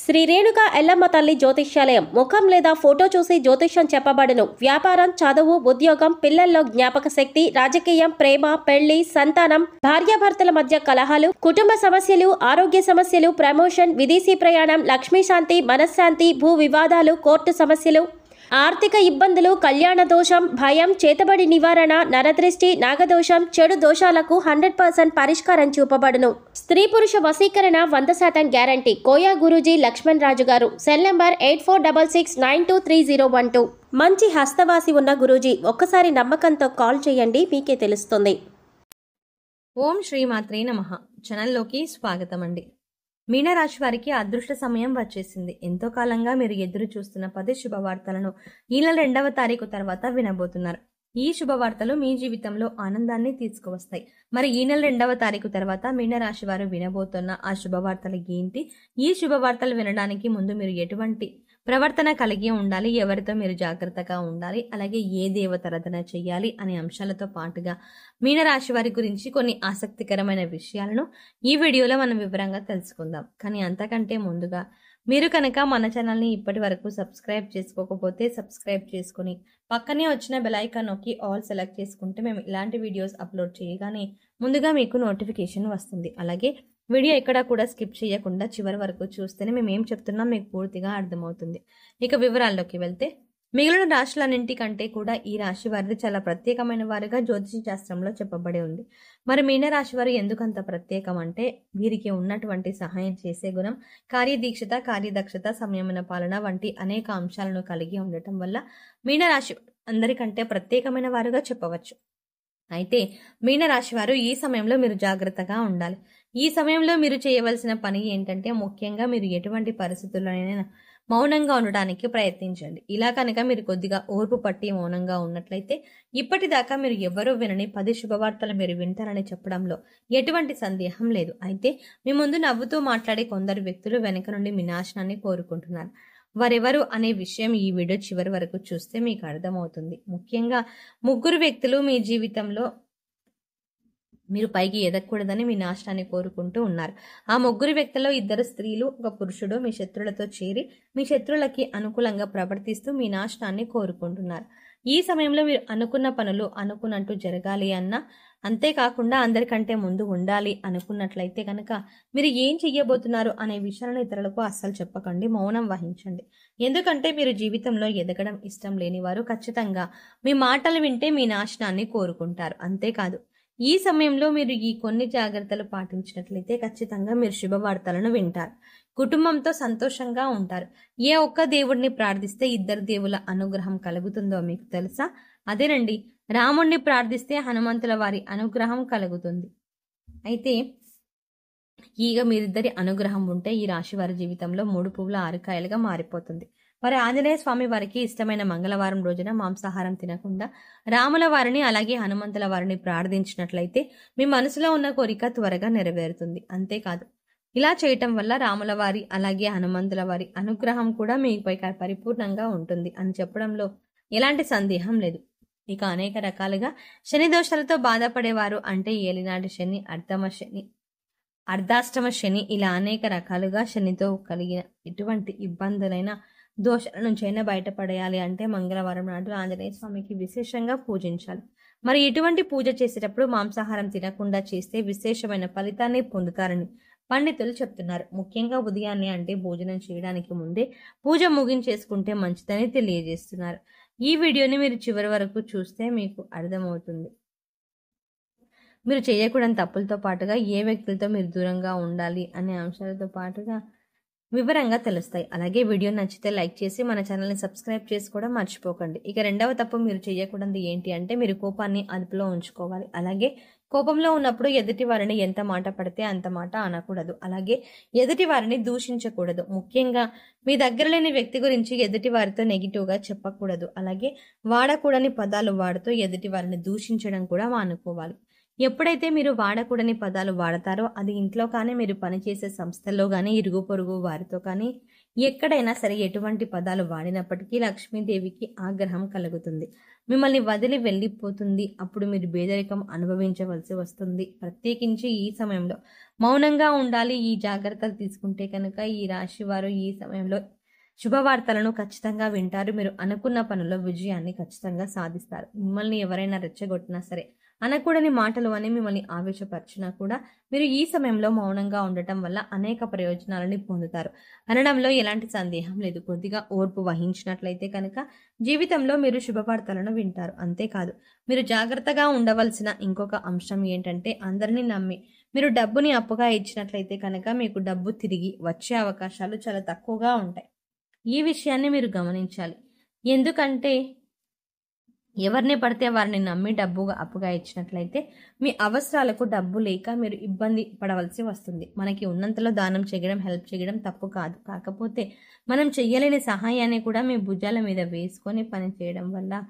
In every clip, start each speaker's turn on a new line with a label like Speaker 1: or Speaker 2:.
Speaker 1: శ్రీ రేణుక ఎల్లమ్మ తల్లి జ్యోతిష్యాలయం ముఖం లేదా ఫోటో చూసి జ్యోతిష్యం చెప్పబడును. వ్యాపారం, చదువు, ఉద్యోగం, పిల్లల్లో జ్ఞాపక శక్తి, రాజకీయం, ప్రేమ, పెళ్లి, సంతానం, భార్యాభర్తల మధ్య కలహాలు, కుటుంబ సమస్యలు, ఆరోగ్య సమస్యలు, ప్రమోషన్, విదేశీ ప్రయాణం, లక్ష్మీ శాంతి, మనశ్శాంతి, భూ వివాదాలు, కోర్టు సమస్యలు, ఆర్థిక ఇబ్బందులు, కళ్యాణ దోషం, భయం, చేతబడి నివారణ, నరదృష్టి, నాగదోషం, చెడు దోషాలకు 100% పరిష్కారం చూపబడును. స్త్రీ పురుష వశీకరణ 100% గ్యారంటీ. కోయా గురూజీ లక్ష్మణ్ రాజు గారు. Cell number 8466923012. మంచి హస్తవాసి ఉన్న గురూజీ, ఒక్కసారి నమ్మకంతో కాల్ చేయండి, మీకే తెలుస్తుంది.
Speaker 2: ఓం శ్రీమాత్రే నమః. ఛానల్లోకి స్వాగతం అండి. మీనరాశి వారికి అదృష్ట సమయం వచ్చేసింది. ఎంతో కాలంగా మీరు ఎదురు చూస్తున్న 10 శుభవార్తలను ఈ నెల 2వ తారీఖు తర్వాత వినబోతున్నారు. ఈ శుభవార్తలు మీ జీవితంలో ఆనందాన్ని తీసుకువస్తాయి. మరి ఈ నెల 2వ తారీఖు తర్వాత మీనరాశి వారు వినబోతున్న ఆ శుభవార్తలు ఏంటి? ఈ శుభవార్తలు వినడానికి ముందు మీరు ఎటువంటి ప్రవర్తన కలిగి ఉండాలి, ఎవరితో మీరు జాగ్రత్తగా ఉండాలి, అలాగే ఏ దేవతారాధన చేయాలి అనే అంశాలతో పాటుగా మీనరాశి వారి గురించి కొన్ని ఆసక్తికరమైన విషయాలను ఈ వీడియోలో మనం వివరంగా తెలుసుకుందాం. కానీ అంతకంటే ముందుగా మీరు కనుక మన ఛానల్ని ఇప్పటి వరకు సబ్స్క్రైబ్ చేసుకోకపోతే సబ్స్క్రైబ్ చేసుకుని పక్కనే వచ్చిన బెల్ ఐకాన్ నొక్కి ఆల్ సెలెక్ట్ చేసుకుంటే మేము ఇలాంటి వీడియోస్ అప్లోడ్ చేయగానే ముందుగా మీకు నోటిఫికేషన్ వస్తుంది. అలాగే వీడియో ఎక్కడా కూడా స్కిప్ చేయకుండా చివరి వరకు చూస్తేనే మేము ఏం చెప్తున్నాం మీకు పూర్తిగా అర్థమవుతుంది. ఇక వివరాల్లోకి వెళ్తే, మిగిలిన రాశులన్నింటికంటే కూడా ఈ రాశి వారిది చాలా ప్రత్యేకమైన వారుగా జ్యోతిష శాస్త్రంలో చెప్పబడి ఉంది. మరి మీనరాశి వారు ఎందుకంత ప్రత్యేకం అంటే, వీరికి ఉన్నటువంటి సహాయం చేసే గుణం, కార్యదీక్షత, కార్యదక్షత, సంయమన పాలన వంటి అనేక అంశాలను కలిగి ఉండటం వల్ల మీనరాశి అందరికంటే ప్రత్యేకమైన వారుగా చెప్పవచ్చు. అయితే మీనరాశి వారు ఈ సమయంలో మీరు జాగ్రత్తగా ఉండాలి. ఈ సమయంలో మీరు చేయవలసిన పని ఏంటంటే, ముఖ్యంగా మీరు ఎటువంటి పరిస్థితుల్లోనైనా మౌనంగా ఉండడానికి ప్రయత్నించండి. ఇలా కనుక మీరు కొద్దిగా ఓర్పు పట్టి మౌనంగా ఉన్నట్లయితే ఇప్పటిదాకా మీరు ఎవరూ వినని 10 శుభవార్తలు మీరు వింటారని చెప్పడంలో ఎటువంటి సందేహం లేదు. అయితే మీ ముందు నవ్వుతూ మాట్లాడే కొందరు వ్యక్తులు వెనక నుండి మీ నాశనాన్ని కోరుకుంటున్నారు. వారెవరు అనే విషయం ఈ వీడియో చివరి వరకు చూస్తే మీకు అర్థమవుతుంది. ముఖ్యంగా 3 వ్యక్తులు మీ జీవితంలో మీరు పైకి ఎదగకూడదని మీ నాశనాన్ని కోరుకుంటూ ఉన్నారు. ఆ 3 వ్యక్తుల్లో 2 స్త్రీలు, 1 పురుషుడు మీ శత్రులతో చేరి మీ శత్రులకి అనుకూలంగా ప్రవర్తిస్తూ మీ నాశనాన్ని కోరుకుంటున్నారు. ఈ సమయంలో మీరు అనుకున్న పనులు అనుకున్నట్టు జరగాలి అన్నా, అంతేకాకుండా అందరికంటే ముందు ఉండాలి అనుకున్నట్లయితే కనుక మీరు ఏం చెయ్యబోతున్నారు అనే విషయాలను ఇతరులకు అస్సలు చెప్పకండి, మౌనం వహించండి. ఎందుకంటే మీరు జీవితంలో ఎదగడం ఇష్టం లేని వారు ఖచ్చితంగా మీ మాటలు వింటే మీ నాశనాన్ని కోరుకుంటారు. అంతేకాదు, ఈ సమయంలో మీరు ఈ కొన్ని జాగ్రత్తలు పాటించినట్లయితే ఖచ్చితంగా మీరు శుభవార్తలను వింటారు. కుటుంబంతో సంతోషంగా ఉంటారు. ఏ ఒక్క దేవుడిని ప్రార్థిస్తే 2 దేవుల అనుగ్రహం కలుగుతుందో మీకు తెలుసా? అదేనండి, రాముణ్ణి ప్రార్థిస్తే హనుమంతుల వారి అనుగ్రహం కలుగుతుంది. అయితే ఈగ మీరిద్దరి అనుగ్రహం ఉంటే ఈ రాశి వారి జీవితంలో 3 పువ్వుల 6 కాయలుగా మారిపోతుంది. మరి ఆంజనేయ స్వామి వారికి ఇష్టమైన మంగళవారం రోజున మాంసాహారం తినకుండా రాముల వారిని అలాగే హనుమంతుల వారిని ప్రార్థించినట్లయితే మీ మనసులో ఉన్న కోరిక త్వరగా నెరవేరుతుంది. అంతేకాదు, ఇలా చేయటం వల్ల రాముల వారి అలాగే హనుమంతుల వారి అనుగ్రహం కూడా మీపై పరిపూర్ణంగా ఉంటుంది అని చెప్పడంలో ఎలాంటి సందేహం లేదు. ఇక అనేక రకాలుగా శని దోషాలతో బాధపడేవారు, అంటే ఏలినాటి శని, అర్ధాష్టమ శని, ఇలా అనేక రకాలుగా శనితో కలిగిన ఎటువంటి ఇబ్బందులైన దోషాల నుంచైనా బయటపడేయాలి అంటే మంగళవారం నాడు ఆంజనేయ స్వామికి విశేషంగా పూజించాలి. మరి ఇటువంటి పూజ చేసేటప్పుడు మాంసాహారం తినకుండా చేస్తే విశేషమైన ఫలితాన్ని పొందుతారని పండితులు చెప్తున్నారు. ముఖ్యంగా ఉదయాన్నే, అంటే భోజనం చేయడానికి ముందే పూజ ముగించేసుకుంటే మంచిదని తెలియజేస్తున్నారు. ఈ వీడియోని మీరు చివరి వరకు చూస్తే మీకు అర్థమవుతుంది. మీరు చేయకూడని తప్పులతో పాటుగా ఏ వ్యక్తులతో మీరు దూరంగా ఉండాలి అనే అంశాలతో పాటుగా వివరంగా తెలుస్తాయి. అలాగే వీడియో నచ్చితే లైక్ చేసి మన ఛానల్ని సబ్స్క్రైబ్ చేసుకోవడం మర్చిపోకండి. ఇక 2వ తప్పు మీరు చేయకూడదు ఏంటి అంటే, మీరు కోపాన్ని అదుపులో ఉంచుకోవాలి. అలాగే కోపంలో ఉన్నప్పుడు ఎదుటి వారిని ఎంత మాట పడితే అంత మాట అనకూడదు. అలాగే ఎదుటి వారిని దూషించకూడదు. ముఖ్యంగా మీ దగ్గర లేని వ్యక్తి గురించి ఎదుటి వారితో నెగిటివ్గా చెప్పకూడదు. అలాగే వాడకూడని పదాలు వాడుతూ ఎదుటి వారిని దూషించడం కూడా మానుకోవాలి. ఎప్పుడైతే మీరు వాడకూడని పదాలు వాడతారో అది ఇంట్లో కానీ, మీరు పనిచేసే సంస్థల్లో కానీ, ఇరుగు పొరుగు వారితో కానీ ఎక్కడైనా సరే ఎటువంటి పదాలు వాడినప్పటికీ లక్ష్మీదేవికి ఆగ్రహం కలుగుతుంది. మిమ్మల్ని వదిలి వెళ్ళిపోతుంది. అప్పుడు మీరు పేదరికం అనుభవించవలసి వస్తుంది. ప్రత్యేకించి ఈ సమయంలో మౌనంగా ఉండాలి. ఈ జాగ్రత్తలు తీసుకుంటే కనుక ఈ రాశి వారు ఈ సమయంలో శుభవార్తలను ఖచ్చితంగా వింటారు. మీరు అనుకున్న పనుల్లో విజయాన్ని ఖచ్చితంగా సాధిస్తారు. మిమ్మల్ని ఎవరైనా రెచ్చగొట్టినా సరే, అనకూడని మాటలు అని మిమ్మల్ని ఆవేశపరిచినా కూడా మీరు ఈ సమయంలో మౌనంగా ఉండటం వల్ల అనేక ప్రయోజనాలని పొందుతారు అనడంలో ఎలాంటి సందేహం లేదు. కొద్దిగా ఓర్పు వహించినట్లయితే కనుక జీవితంలో మీరు శుభవార్తలను వింటారు. అంతేకాదు, మీరు జాగ్రత్తగా ఉండవలసిన ఇంకొక అంశం ఏంటంటే, అందరినీ నమ్మి మీరు డబ్బుని అప్పుగా ఇచ్చినట్లయితే కనుక మీకు డబ్బు తిరిగి వచ్చే అవకాశాలు చాలా తక్కువగా ఉంటాయి. ఈ విషయాన్ని మీరు గమనించాలి. ఎందుకంటే ఎవరిని పడితే వారిని నమ్మి డబ్బుగా అప్పుగా ఇచ్చినట్లయితే మీ అవసరాలకు డబ్బు లేక మీరు ఇబ్బంది పడవలసి వస్తుంది. మనకి ఉన్నంతలో దానం చేయడం, హెల్ప్ చేయడం తప్పు కాదు. కాకపోతే మనం చెయ్యలేని సహాయాన్ని కూడా మీ భుజాల మీద వేసుకొని పని చేయడం వల్ల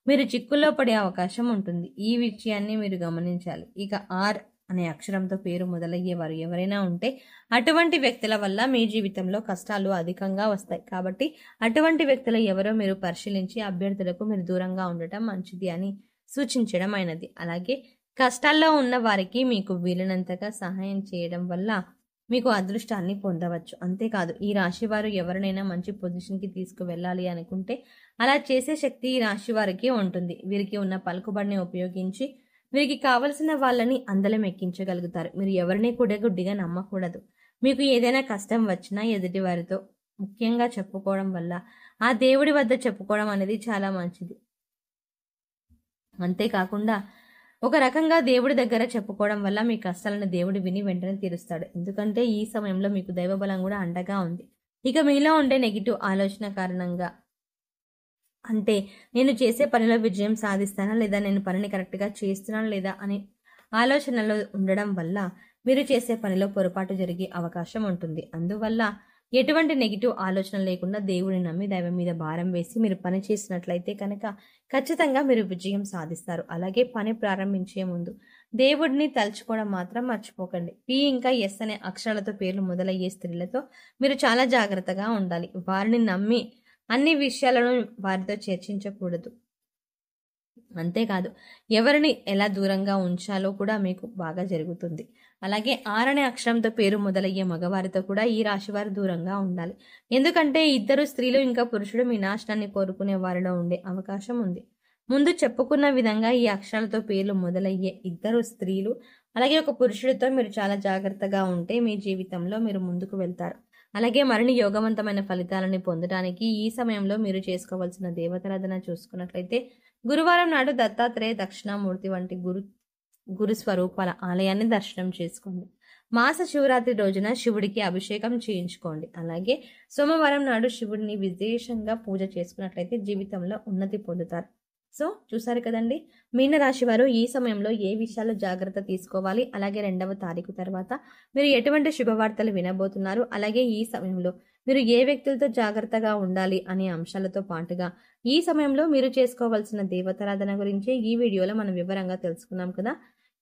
Speaker 2: మీరు చిక్కుల్లో పడే అవకాశం ఉంటుంది. ఈ విషయాన్ని మీరు గమనించాలి. ఇక ఆర్ అనే అక్షరంతో పేరు మొదలయ్యేవారు ఎవరైనా ఉంటే అటువంటి వ్యక్తుల వల్ల మీ జీవితంలో కష్టాలు అధికంగా వస్తాయి. కాబట్టి అటువంటి వ్యక్తులు ఎవరో మీరు పరిశీలించి అభ్యర్థులకు మీరు దూరంగా ఉండటం మంచిది అని సూచించడం అయినది. అలాగే కష్టాల్లో ఉన్న వారికి మీకు వీలైనంతగా సహాయం చేయడం వల్ల మీకు అదృష్టాన్ని పొందవచ్చు. అంతేకాదు, ఈ రాశి వారు ఎవరినైనా మంచి పొజిషన్కి తీసుకువెళ్ళాలి అనుకుంటే అలా చేసే శక్తి ఈ రాశి వారికి ఉంటుంది. వీరికి ఉన్న పలుకుబడిని ఉపయోగించి వీరికి కావలసిన వాళ్ళని అందలం ఎక్కించగలుగుతారు. మీరు ఎవరిని కూడా గుడ్డిగా నమ్మకూడదు. మీకు ఏదైనా కష్టం వచ్చినా ఎదుటి వారితో ముఖ్యంగా చెప్పుకోవడం వల్ల, ఆ దేవుడి వద్ద చెప్పుకోవడం అనేది చాలా మంచిది. అంతేకాకుండా ఒక రకంగా దేవుడి దగ్గర చెప్పుకోవడం వల్ల మీ కష్టాలను దేవుడు విని వెంటనే తీరుస్తాడు. ఎందుకంటే ఈ సమయంలో మీకు దైవబలం కూడా అండగా ఉంది. ఇక మీలో ఉండే నెగిటివ్ ఆలోచన కారణంగా, అంటే నేను చేసే పనిలో విజయం సాధిస్తానా లేదా, నేను పనిని కరెక్ట్గా చేస్తున్నానా లేదా అనే ఆలోచనలో ఉండడం వల్ల మీరు చేసే పనిలో పొరపాటు జరిగే అవకాశం ఉంటుంది. అందువల్ల ఎటువంటి నెగిటివ్ ఆలోచన లేకుండా దేవుడిని నమ్మి దైవం మీద భారం వేసి మీరు పని చేసినట్లయితే కనుక ఖచ్చితంగా మీరు విజయం సాధిస్తారు. అలాగే పని ప్రారంభించే ముందు దేవుడిని తలుచుకోవడం మాత్రం మర్చిపోకండి. పి ఇంకా ఎస్ అనే అక్షరాలతో పేర్లు మొదలయ్యే స్త్రీలతో మీరు చాలా జాగ్రత్తగా ఉండాలి. వారిని నమ్మి అన్ని విషయాలను వారితో చర్చించకూడదు. అంతేకాదు, ఎవరిని ఎలా దూరంగా ఉంచాలో కూడా మీకు బాగా జరుగుతుంది. అలాగే ఆర్ అనే అక్షరంతో పేరు మొదలయ్యే మగవారితో కూడా ఈ రాశివారు దూరంగా ఉండాలి. ఎందుకంటే ఇద్దరు స్త్రీలు ఇంకా పురుషుడు మీ నాశనాన్ని కోరుకునే వారిలో ఉండే అవకాశం ఉంది. ముందు చెప్పుకున్న విధంగా ఈ అక్షరాలతో పేర్లు మొదలయ్యే ఇద్దరు స్త్రీలు అలాగే ఒక పురుషుడితో మీరు చాలా జాగ్రత్తగా ఉంటే మీ జీవితంలో మీరు ముందుకు వెళ్తారు. అలాగే మరిన్ని యోగవంతమైన ఫలితాలని పొందడానికి ఈ సమయంలో మీరు చేసుకోవాల్సిన దేవతారాధన చూసుకున్నట్లయితే గురువారం నాడు దత్తాత్రేయ, దక్షిణామూర్తి వంటి గురు స్వరూపాల ఆలయాన్ని దర్శనం చేసుకోండి. మాస శివరాత్రి రోజున శివుడికి అభిషేకం చేయించుకోండి. అలాగే సోమవారం నాడు శివుడిని విశేషంగా పూజ చేసుకున్నట్లయితే జీవితంలో ఉన్నతి పొందుతారు. సో చూసారు కదండి, మీనరాశి వారు ఈ సమయంలో ఏ విషయాల్లో జాగ్రత్త తీసుకోవాలి, అలాగే 2వ తారీఖు తర్వాత మీరు ఎటువంటి శుభవార్తలు వినబోతున్నారు, అలాగే ఈ సమయంలో మీరు ఏ వ్యక్తులతో జాగ్రత్తగా ఉండాలి అనే అంశాలతో పాటుగా ఈ సమయంలో మీరు చేసుకోవాల్సిన దేవతారాధన గురించి ఈ వీడియోలో మనం వివరంగా తెలుసుకున్నాం కదా.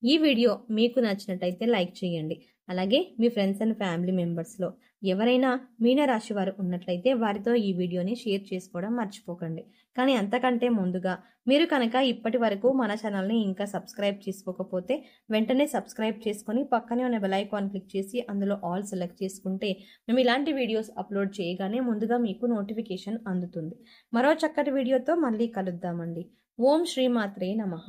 Speaker 2: ఈ వీడియో మీకు నచ్చినట్టయితే లైక్ చేయండి. అలాగే మీ ఫ్రెండ్స్ అండ్ ఫ్యామిలీ మెంబర్స్లో ఎవరైనా మీనరాశి వారు ఉన్నట్లయితే వారితో ఈ వీడియోని షేర్ చేసుకోవడం మర్చిపోకండి. కానీ అంతకంటే ముందుగా మీరు కనుక ఇప్పటి వరకు మన ఛానల్ని ఇంకా సబ్స్క్రైబ్ చేసుకోకపోతే వెంటనే సబ్స్క్రైబ్ చేసుకొని పక్కనే ఉన్న బెల్ ఐకాన్ క్లిక్ చేసి అందులో ఆల్ సెలెక్ట్ చేసుకుంటే మేము ఇలాంటి వీడియోస్ అప్లోడ్ చేయగానే ముందుగా మీకు నోటిఫికేషన్ అందుతుంది. మరో చక్కటి వీడియోతో మళ్ళీ కలుద్దామండి. ఓం శ్రీమాత్రే నమః.